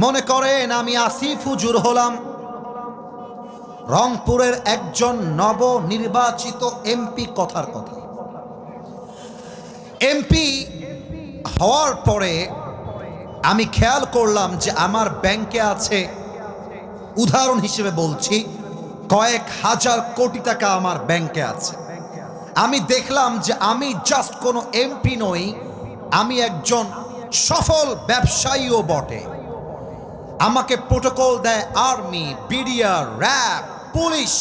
মনে করেন আমি আসিফ হুজুর হলাম রংপুরের একজন নবনির্বাচিত এমপি। কথার কথা, এমপি হওয়ার পরে আমি খেয়াল করলাম যে আমার ব্যাংকে আছে, উদাহরণ হিসেবে বলছি, কয়েক হাজার কোটি টাকা আমার ব্যাংকে আছে। আমি দেখলাম যে আমি জাস্ট কোনো এমপি নই, আমি একজন সফল ব্যবসায়ীও বটে। আমাকে প্রোটোকল দেয় আর্মি, বিডিআর, র্যাব, পুলিশ।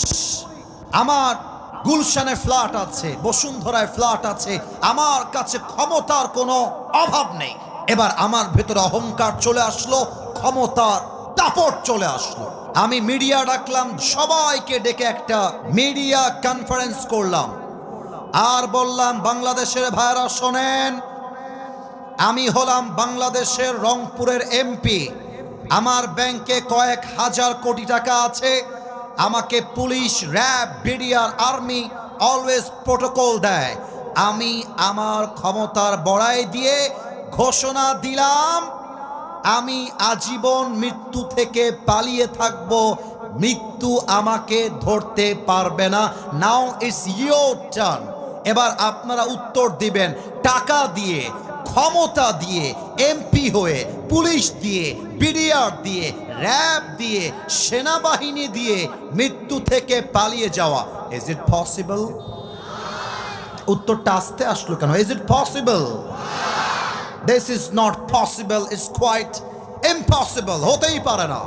আমার গুলশানে ফ্ল্যাট আছে, বসুন্ধরায় ফ্ল্যাট আছে, আমার কাছে ক্ষমতার কোনো অভাব নেই। এবার আমার ভেতরে অহংকার চলে আসলো, ক্ষমতার দাপট চলে আসলো। আমি মিডিয়া ডাকলাম, সবাইকে ডেকে একটা মিডিয়া কনফারেন্স করলাম আর বললাম, বাংলাদেশের ভাইরা শোনেন, আমি হলাম বাংলাদেশের রংপুরের এমপি। আমার ব্যাংকে কয়েক হাজার কোটি টাকা আছে। আমাকে police, RAB, BDR, army always protocol দেয়। আমি আমার ক্ষমতার বড়াই দিয়ে ঘোষণা দিলাম, আমি আজীবন মৃত্যু থেকে পালিয়ে থাকব, মৃত্যু আমাকে ধরতে পারবে না। Now it's your turn. এবার আপনারা উত্তর দিবেন, টাকা দিয়ে, ক্ষমতা দিয়ে, এমপি হয়ে, পুলিশ দিয়ে, বিডিআর দিয়ে, র্যাব দিয়ে, সেনাবাহিনী দিয়ে মৃত্যু থেকে পালিয়ে যাওয়া, ইজ ইট পসিবল? উত্তরটা আসতে আসলো কেন? Is it possible? This is not possible, it's quite impossible. হতেই পারে না।